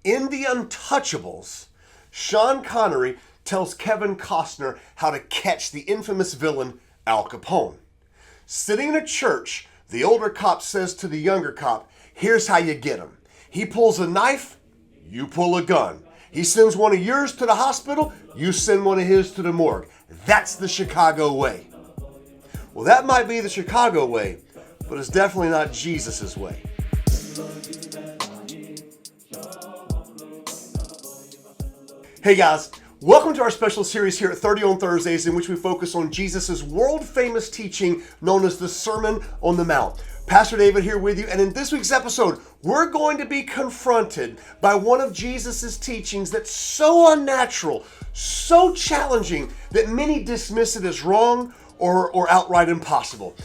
In The Untouchables, Sean Connery tells Kevin Costner how to catch the infamous villain Al Capone. Sitting in a church, the older cop says to the younger cop, "Here's how you get him. He pulls a knife, you pull a gun. He sends one of yours to the hospital, you send one of his to the morgue. That's the Chicago way." Well, that might be the Chicago way, but it's definitely not Jesus' way. Hey guys, welcome to our special series here at 30 on Thursdays, in which we focus on Jesus' world-famous teaching known as the Sermon on the Mount. Pastor David here with you, and in this week's episode, we're going to be confronted by one of Jesus' teachings that's so unnatural, so challenging, that many dismiss it as wrong or outright impossible.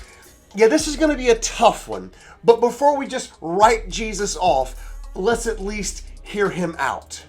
Yeah, this is going to be a tough one, but before we just write Jesus off, let's at least hear him out.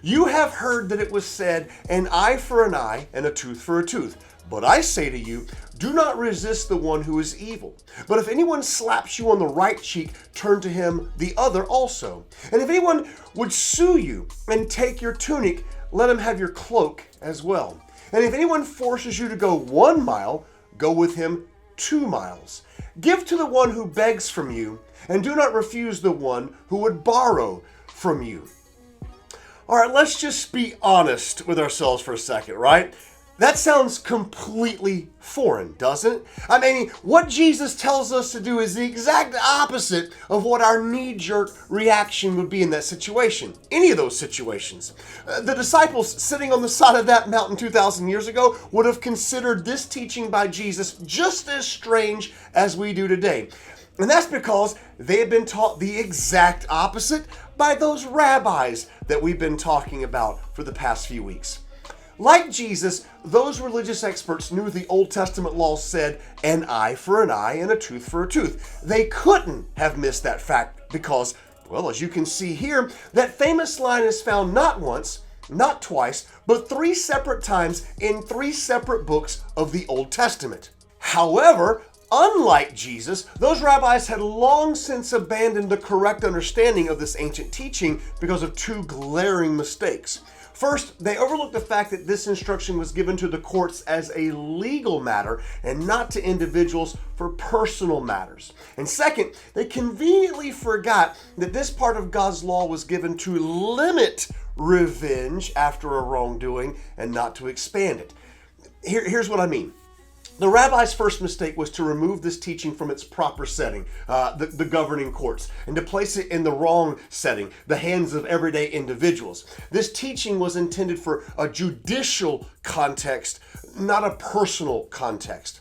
You have heard that it was said, an eye for an eye and a tooth for a tooth. But I say to you, do not resist the one who is evil. But if anyone slaps you on the right cheek, turn to him the other also. And if anyone would sue you and take your tunic, let him have your cloak as well. And if anyone forces you to go 1 mile, go with him 2 miles. Give to the one who begs from you, and do not refuse the one who would borrow from you. All right, let's just be honest with ourselves for a second, right? That sounds completely foreign, doesn't it? I mean, what Jesus tells us to do is the exact opposite of what our knee-jerk reaction would be in that situation, any of those situations. The disciples sitting on the side of that mountain 2,000 years ago would have considered this teaching by Jesus just as strange as we do today. And that's because they had been taught the exact opposite by those rabbis that we've been talking about for the past few weeks. Like Jesus, those religious experts knew the Old Testament law said an eye for an eye and a tooth for a tooth. They couldn't have missed that fact because, well, as you can see here, that famous line is found not once, not twice, but 3 separate times in 3 separate books of the Old Testament. However, unlike Jesus, those rabbis had long since abandoned the correct understanding of this ancient teaching because of 2 glaring mistakes. First, they overlooked the fact that this instruction was given to the courts as a legal matter and not to individuals for personal matters. And second, they conveniently forgot that this part of God's law was given to limit revenge after a wrongdoing and not to expand it. Here's what I mean. The rabbi's first mistake was to remove this teaching from its proper setting, the governing courts, and to place it in the wrong setting, the hands of everyday individuals. This teaching was intended for a judicial context, not a personal context.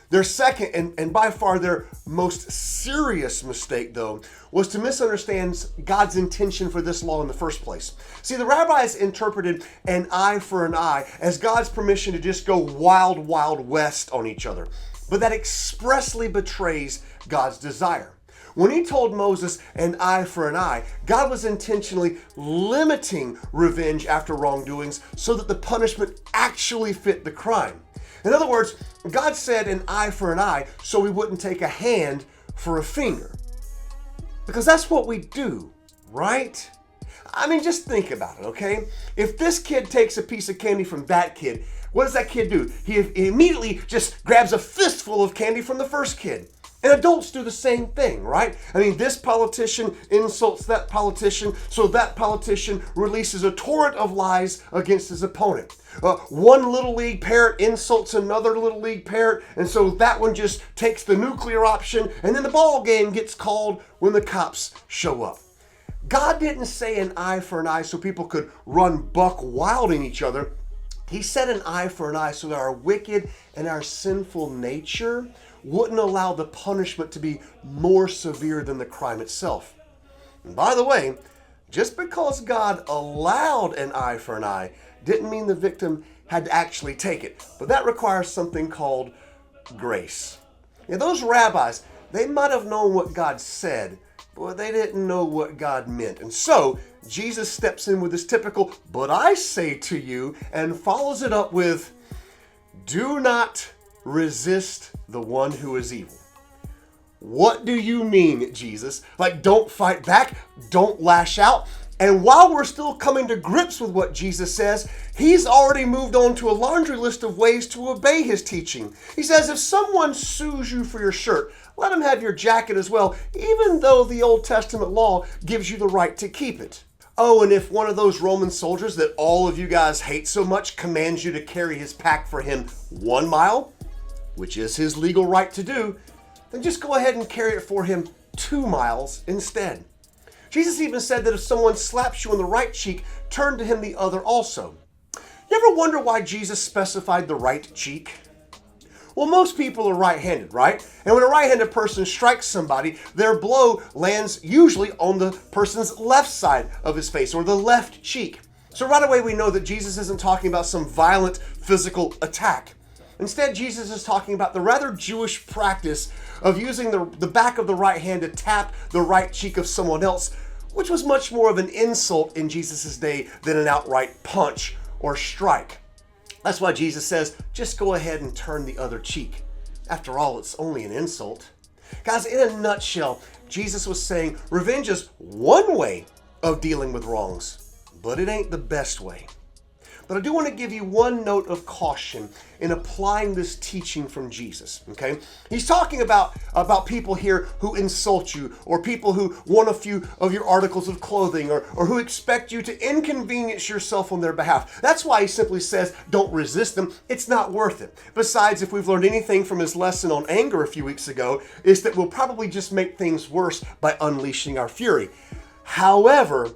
Their second, and by far their most serious mistake, though, was to misunderstand God's intention for this law in the first place. See, the rabbis interpreted an eye for an eye as God's permission to just go wild, wild west on each other. But that expressly betrays God's desire. When he told Moses an eye for an eye, God was intentionally limiting revenge after wrongdoings so that the punishment actually fit the crime. In other words, God said an eye for an eye so we wouldn't take a hand for a finger. Because that's what we do, right? I mean, just think about it, okay? If this kid takes a piece of candy from that kid, what does that kid do? He immediately just grabs a fistful of candy from the first kid. And adults do the same thing, right? I mean, this politician insults that politician, so that politician releases a torrent of lies against his opponent. One little league parrot insults another little league parrot, and so that one just takes the nuclear option, and then the ball game gets called when the cops show up. God didn't say an eye for an eye so people could run buck wild in each other. He said an eye for an eye so that our wicked and our sinful nature wouldn't allow the punishment to be more severe than the crime itself. And by the way, just because God allowed an eye for an eye didn't mean the victim had to actually take it. But that requires something called grace. Yeah, those rabbis, they might have known what God said, but they didn't know what God meant. And so Jesus steps in with his typical, "But I say to you," and follows it up with, "Do not resist the one who is evil." What do you mean, Jesus? Like, don't fight back? Don't lash out? And while we're still coming to grips with what Jesus says, he's already moved on to a laundry list of ways to obey his teaching. He says, if someone sues you for your shirt, let him have your jacket as well, even though the Old Testament law gives you the right to keep it. Oh, and if one of those Roman soldiers that all of you guys hate so much commands you to carry his pack for him 1 mile, which is his legal right to do, then just go ahead and carry it for him 2 miles instead. Jesus even said that if someone slaps you on the right cheek, turn to him the other also. You ever wonder why Jesus specified the right cheek? Well, most people are right-handed, right? And when a right-handed person strikes somebody, their blow lands usually on the person's left side of his face or the left cheek. So right away we know that Jesus isn't talking about some violent physical attack. Instead, Jesus is talking about the rather Jewish practice of using the back of the right hand to tap the right cheek of someone else, which was much more of an insult in Jesus' day than an outright punch or strike. That's why Jesus says, just go ahead and turn the other cheek. After all, it's only an insult. Guys, in a nutshell, Jesus was saying revenge is one way of dealing with wrongs, but it ain't the best way. But I do want to give you one note of caution in applying this teaching from Jesus, okay? He's talking about people here who insult you, or people who want a few of your articles of clothing, or who expect you to inconvenience yourself on their behalf. That's why he simply says, don't resist them. It's not worth it. Besides, if we've learned anything from his lesson on anger a few weeks ago, is that we'll probably just make things worse by unleashing our fury. However,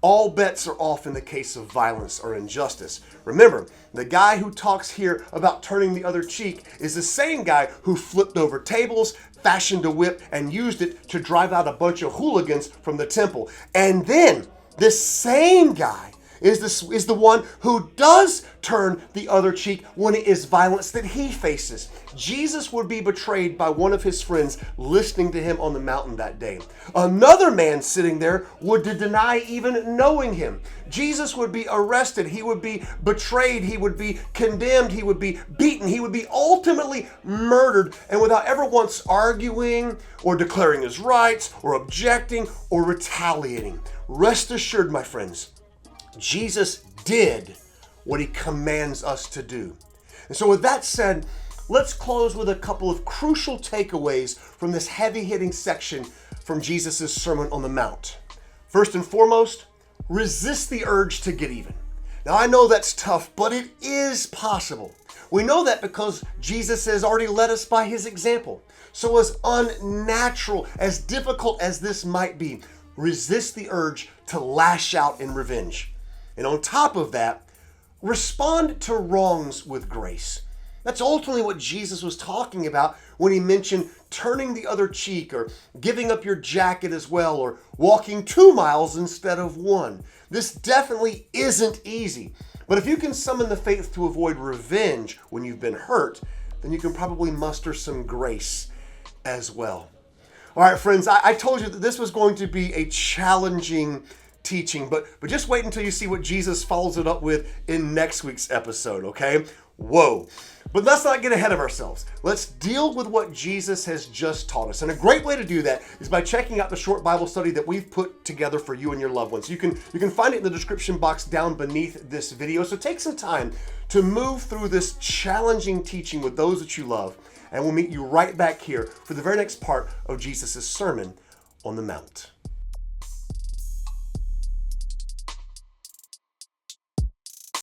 all bets are off in the case of violence or injustice. Remember, the guy who talks here about turning the other cheek is the same guy who flipped over tables, fashioned a whip, and used it to drive out a bunch of hooligans from the temple. And then this same guy is the one who does turn the other cheek when it is violence that he faces. Jesus would be betrayed by one of his friends listening to him on the mountain that day. Another man sitting there would deny even knowing him. Jesus would be arrested. He would be betrayed. He would be condemned. He would be beaten. He would be ultimately murdered, and without ever once arguing or declaring his rights or objecting or retaliating. Rest assured, my friends, Jesus did what he commands us to do. And so with that said, let's close with a couple of crucial takeaways from this heavy-hitting section from Jesus' Sermon on the Mount. First and foremost, resist the urge to get even. Now, I know that's tough, but it is possible. We know that because Jesus has already led us by his example. So as unnatural, as difficult as this might be, resist the urge to lash out in revenge. And on top of that, respond to wrongs with grace. That's ultimately what Jesus was talking about when he mentioned turning the other cheek, or giving up your jacket as well, or walking 2 miles instead of 1. This definitely isn't easy. But if you can summon the faith to avoid revenge when you've been hurt, then you can probably muster some grace as well. All right, friends, I told you that this was going to be a challenging teaching, but just wait until you see what Jesus follows it up with in next week's episode, okay? Whoa. But let's not get ahead of ourselves. Let's deal with what Jesus has just taught us. And a great way to do that is by checking out the short Bible study that we've put together for you and your loved ones. You can find it in the description box down beneath this video. So take some time to move through this challenging teaching with those that you love, and we'll meet you right back here for the very next part of Jesus' Sermon on the Mount.